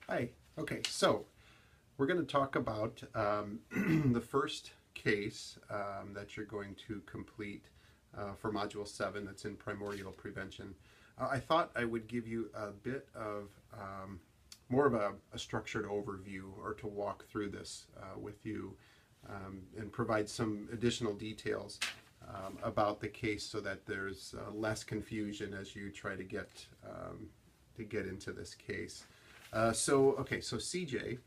Hi. Okay, so we're going to talk about the first case that you're going to complete for Module 7 that's in primordial prevention. I thought I would give you a bit of more of a structured overview or to walk through this with you and provide some additional details about the case so that there's less confusion as you try to get into this case. So CJ,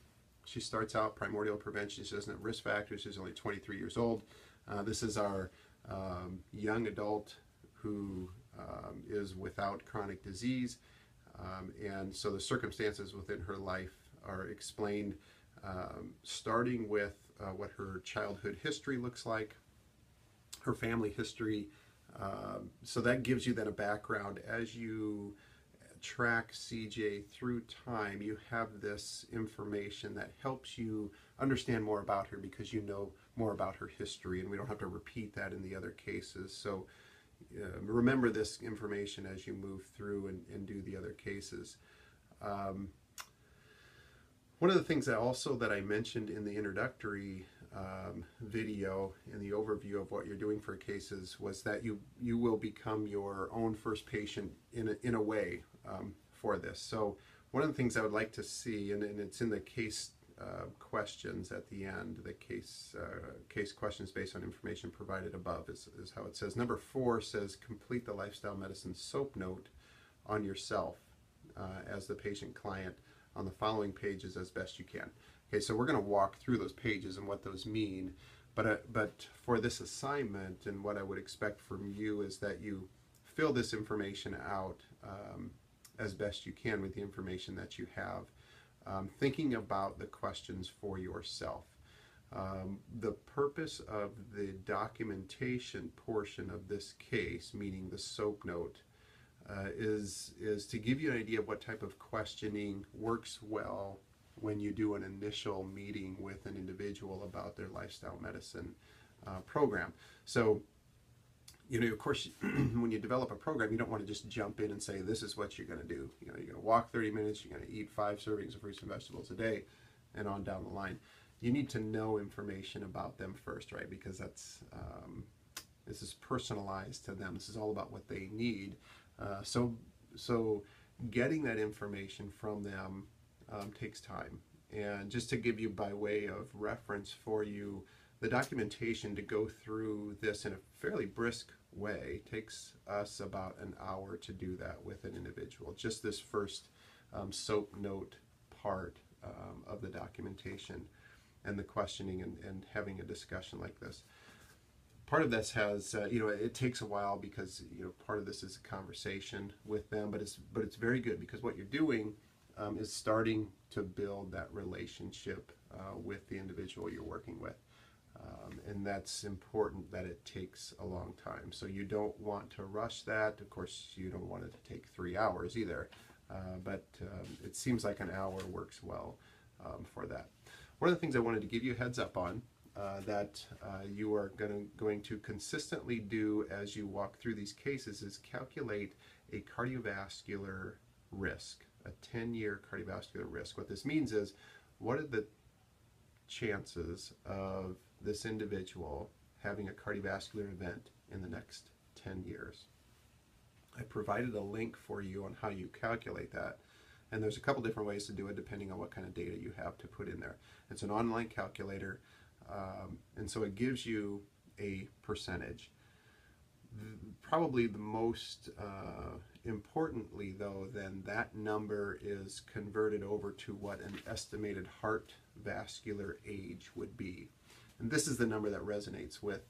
she starts out primordial prevention. She doesn't have risk factors. She's only 23 years old. This is our young adult who is without chronic disease. And so the circumstances within her life are explained starting with what her childhood history looks like, her family history. So that gives you then a background. As you track CJ through time, you have this information that helps you understand more about her because you know more about her history, and we don't have to repeat that in the other cases. So remember this information as you move through and do the other cases. One of the things that I mentioned in the introductory video in the overview of what you're doing for cases was that you will become your own first patient in a way for this. So one of the things I would like to see, and it's in the case questions at the end, the case questions based on information provided above is how it says. Number 4 says complete the lifestyle medicine SOAP note on yourself as the patient client on the following pages as best you can. Okay, so we're going to walk through those pages and what those mean, but for this assignment and what I would expect from you is that you fill this information out as best you can with the information that you have, thinking about the questions for yourself. The purpose of the documentation portion of this case, meaning the SOAP note, is to give you an idea of what type of questioning works well when you do an initial meeting with an individual about their lifestyle medicine program. So, of course, when you develop a program, you don't want to just jump in and say, this is what you're going to do. You're going to walk 30 minutes, you're going to eat 5 servings of fruits and vegetables a day, and on down the line. You need to know information about them first, right? Because this is personalized to them. This is all about what they need. So getting that information from them takes time. And just to give you by way of reference for you, the documentation to go through this in a fairly brisk way takes us about an hour to do that with an individual. Just this first SOAP note part of the documentation and the questioning and having a discussion like this. Part of this has, it takes a while because, part of this is a conversation with them, but it's very good because what you're doing is starting to build that relationship with the individual you're working with. And that's important that it takes a long time. So you don't want to rush that. Of course, you don't want it to take 3 hours either, but it seems like an hour works well for that. One of the things I wanted to give you a heads up on that you are going to consistently do as you walk through these cases is calculate a cardiovascular risk, a 10-year cardiovascular risk. What this means is, what are the chances of this individual having a cardiovascular event in the next 10 years? I provided a link for you on how you calculate that. And there's a couple different ways to do it depending on what kind of data you have to put in there. It's an online calculator. And so it gives you a percentage. Probably the most importantly, though, then that number is converted over to what an estimated heart vascular age would be. And this is the number that resonates with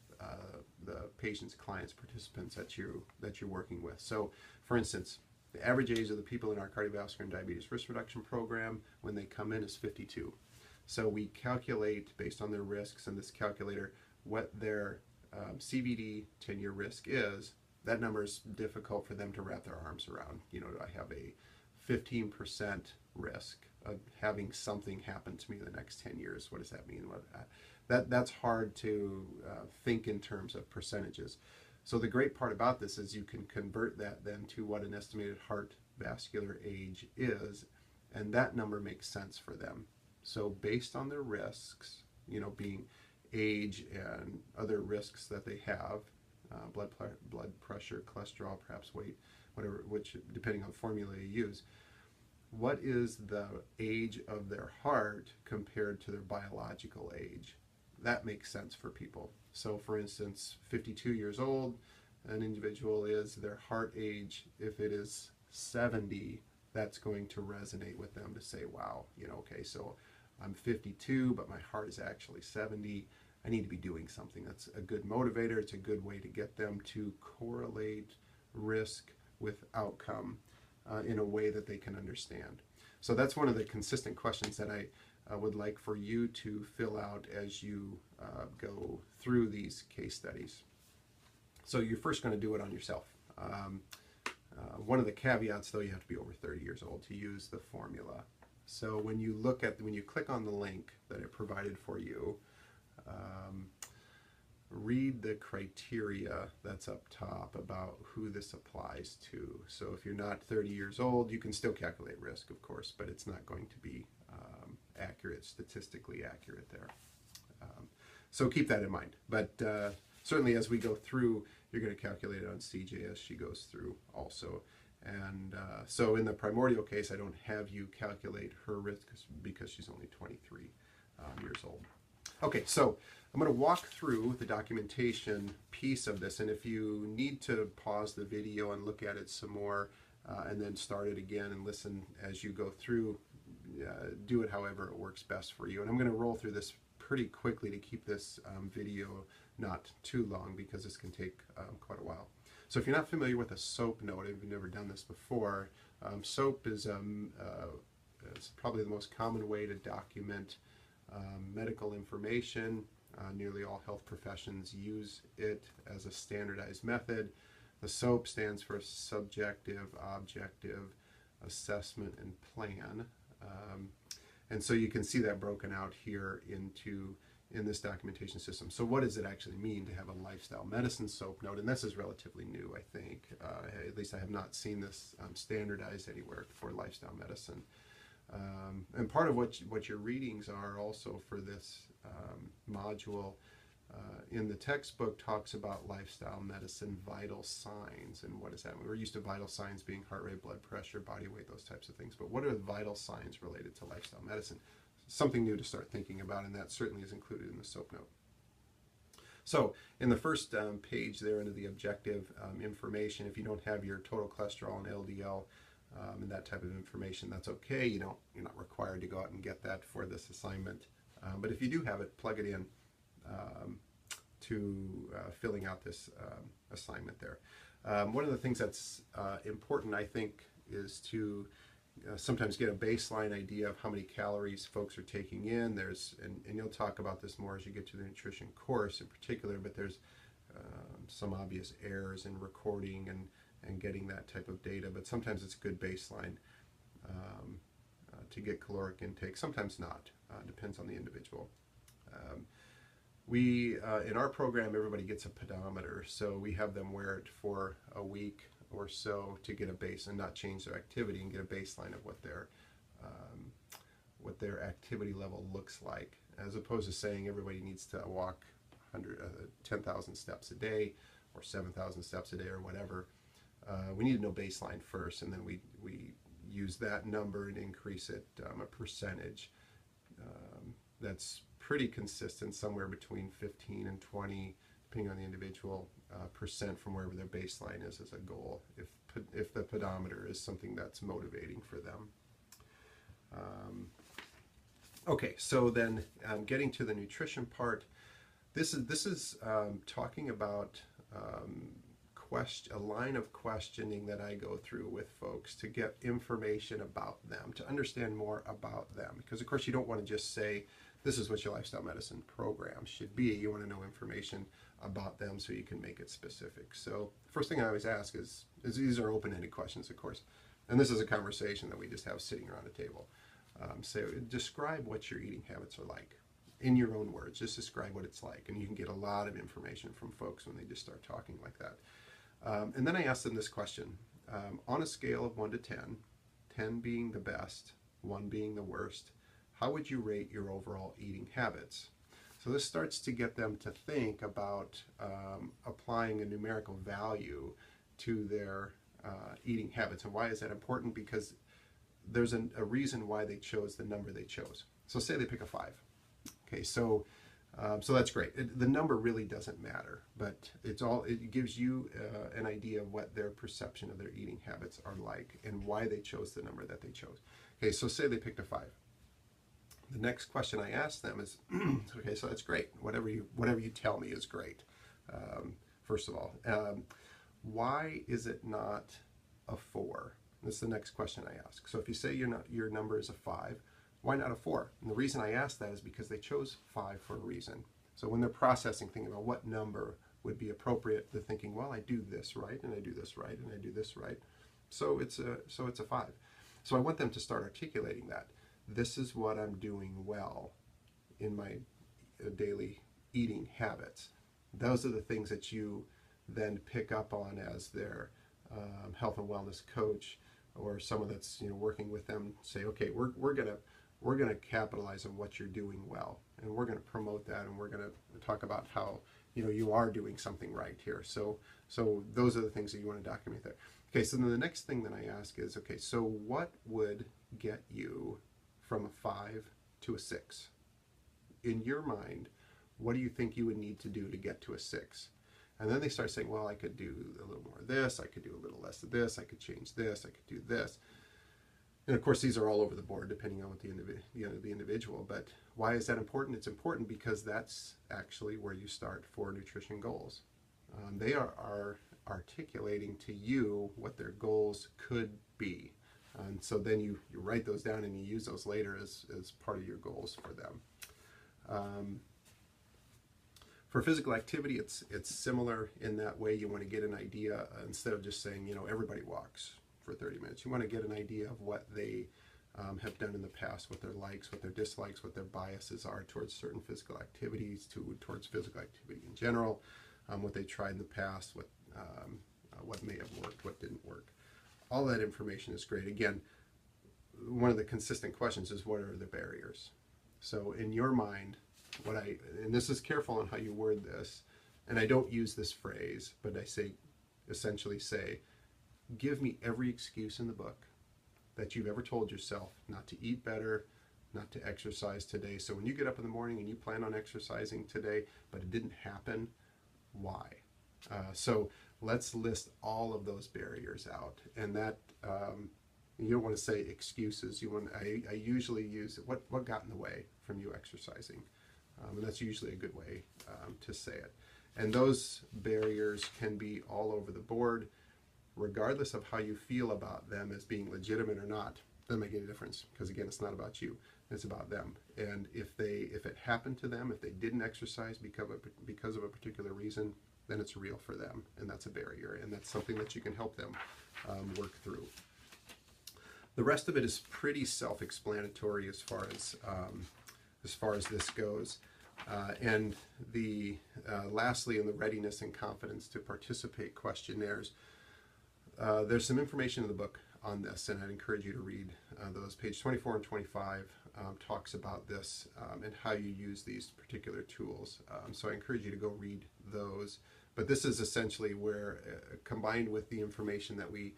the patients, clients, participants that you're working with. So, for instance, the average age of the people in our cardiovascular and diabetes risk reduction program when they come in is 52. So we calculate, based on their risks in this calculator, what their CVD 10-year risk is. That number is difficult for them to wrap their arms around. Do I have a 15% risk of having something happen to me in the next 10 years? What does that mean? That's hard to think in terms of percentages. So the great part about this is you can convert that then to what an estimated heart vascular age is, and that number makes sense for them. So based on their risks, being age and other risks that they have, blood pressure, cholesterol, perhaps weight, whatever, which depending on the formula you use, what is the age of their heart compared to their biological age? That makes sense for people. So for instance, 52 years old, an individual is their heart age, if it is 70, that's going to resonate with them to say, wow, okay, so I'm 52, but my heart is actually 70. I need to be doing something. That's a good motivator. It's a good way to get them to correlate risk with outcome in a way that they can understand. So that's one of the consistent questions that I would like for you to fill out as you go through these case studies. So you're first going to do it on yourself. One of the caveats, though, you have to be over 30 years old to use the formula. So when you click on the link that it provided for you, read the criteria that's up top about who this applies to. So if you're not 30 years old, you can still calculate risk, of course, but it's not going to be accurate, statistically accurate there. So keep that in mind. But certainly as we go through, you're going to calculate it on CJ as she goes through also. And so in the primordial case, I don't have you calculate her risk because she's only 23 years old. Okay, so I'm going to walk through the documentation piece of this, and if you need to pause the video and look at it some more, and then start it again and listen as you go through, do it however it works best for you. And I'm going to roll through this pretty quickly to keep this video not too long, because this can take quite a while. So if you're not familiar with a SOAP note, if you've never done this before, SOAP is probably the most common way to document medical information. Nearly all health professions use it as a standardized method. The SOAP stands for Subjective, Objective, Assessment, and Plan. And so you can see that broken out here in this documentation system. So what does it actually mean to have a lifestyle medicine SOAP note? And this is relatively new, I think. At least I have not seen this standardized anywhere for lifestyle medicine. And part of what your readings are also for this module in the textbook talks about lifestyle medicine vital signs. And what is that? We're used to vital signs being heart rate, blood pressure, body weight, those types of things. But what are the vital signs related to lifestyle medicine? Something new to start thinking about, and that certainly is included in the SOAP note. So in the first page there under the objective information, if you don't have your total cholesterol and LDL and that type of information, that's okay. You're not required to go out and get that for this assignment. But if you do have it, plug it in to filling out this assignment there. One of the things that's important, I think, is to sometimes get a baseline idea of how many calories folks are taking in. And you'll talk about this more as you get to the nutrition course in particular, but there's some obvious errors in recording and getting that type of data. But sometimes it's a good baseline to get caloric intake. Sometimes not. Depends on the individual. In our program, everybody gets a pedometer, so we have them wear it for a week or so to get a base and not change their activity and get a baseline of what their activity level looks like, as opposed to saying everybody needs to walk 10,000 steps a day or 7,000 steps a day or whatever. We need to know baseline first, and then we use that number and increase it a percentage. That's pretty consistent, somewhere between 15 and 20, depending on the individual, percent from wherever their baseline is as a goal, if the pedometer is something that's motivating for them. Okay, so then getting to the nutrition part, this is talking about a line of questioning that I go through with folks to get information about them, to understand more about them. Because of course you don't want to just say, this is what your lifestyle medicine program should be. You want to know information about them so you can make it specific. So the first thing I always ask is these are open-ended questions, of course. And this is a conversation that we just have sitting around a table. So describe what your eating habits are like. In your own words, just describe what it's like. And you can get a lot of information from folks when they just start talking like that. And then I ask them this question. On a scale of 1 to 10, 10 being the best, one being the worst, how would you rate your overall eating habits? So this starts to get them to think about applying a numerical value to their eating habits. And why is that important? Because there's a reason why they chose the number they chose. So say they pick a 5. Okay, so that's great. The number really doesn't matter, but it gives you an idea of what their perception of their eating habits are like and why they chose the number that they chose. Okay, so say they picked a 5. The next question I ask them is, okay, so that's great. Whatever you tell me is great. First of all, why is it not a 4? That's the next question I ask. So if you say your number is a 5, why not a 4? And the reason I ask that is because they chose 5 for a reason. So when they're processing, thinking about what number would be appropriate, they're thinking, well, I do this right, and I do this right, and I do this right. So it's a 5. So I want them to start articulating that. This is what I'm doing well in my daily eating habits. Those are the things that you then pick up on as their health and wellness coach or someone that's working with them. Say, okay, we're gonna capitalize on what you're doing well, and we're gonna promote that, and we're gonna talk about how you are doing something right here. So those are the things that you want to document there. Okay, so then the next thing that I ask is, okay, so what would get you from a 5 to a 6? In your mind, what do you think you would need to do to get to a 6? And then they start saying, well, I could do a little more of this, I could do a little less of this, I could change this, I could do this. And of course, these are all over the board depending on what the individual. But why is that important? It's important because that's actually where you start for nutrition goals. They are articulating to you what their goals could be. And so then you write those down and you use those later as part of your goals for them. For physical activity, it's similar in that way. You want to get an idea instead of just saying, everybody walks for 30 minutes. You want to get an idea of what they have done in the past, what their likes, what their dislikes, what their biases are towards certain physical activities, towards physical activity in general, what they tried in the past, what may have worked, what didn't work. All that information is great. Again, one of the consistent questions is, what are the barriers? So in your mind, and this is careful on how you word this, and I don't use this phrase, but I essentially say, give me every excuse in the book that you've ever told yourself not to eat better, not to exercise today. So when you get up in the morning and you plan on exercising today, but it didn't happen, why? So let's list all of those barriers out. And that, you don't want to say excuses. I usually use what got in the way from you exercising. And that's usually a good way to say it. And those barriers can be all over the board, regardless of how you feel about them as being legitimate or not. Doesn't make any difference, because again, it's not about you, it's about them. And if it happened to them, if they didn't exercise because of a particular reason, then it's real for them, and that's a barrier, and that's something that you can help them work through. The rest of it is pretty self-explanatory as far as this goes. And lastly, in the readiness and confidence to participate questionnaires, there's some information in the book on this, and I'd encourage you to read those. Page 24 and 25 talks about this and how you use these particular tools. So I encourage you to go read those. But this is essentially where, combined with the information that we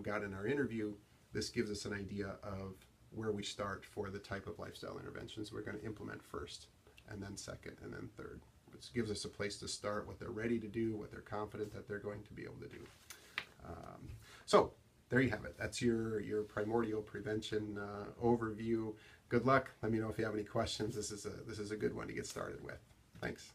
got in our interview, this gives us an idea of where we start for the type of lifestyle interventions we're going to implement first, and then second, and then third. It gives us a place to start, what they're ready to do, what they're confident that they're going to be able to do. So there you have it. That's your primordial prevention overview. Good luck. Let me know if you have any questions. This is a good one to get started with. Thanks.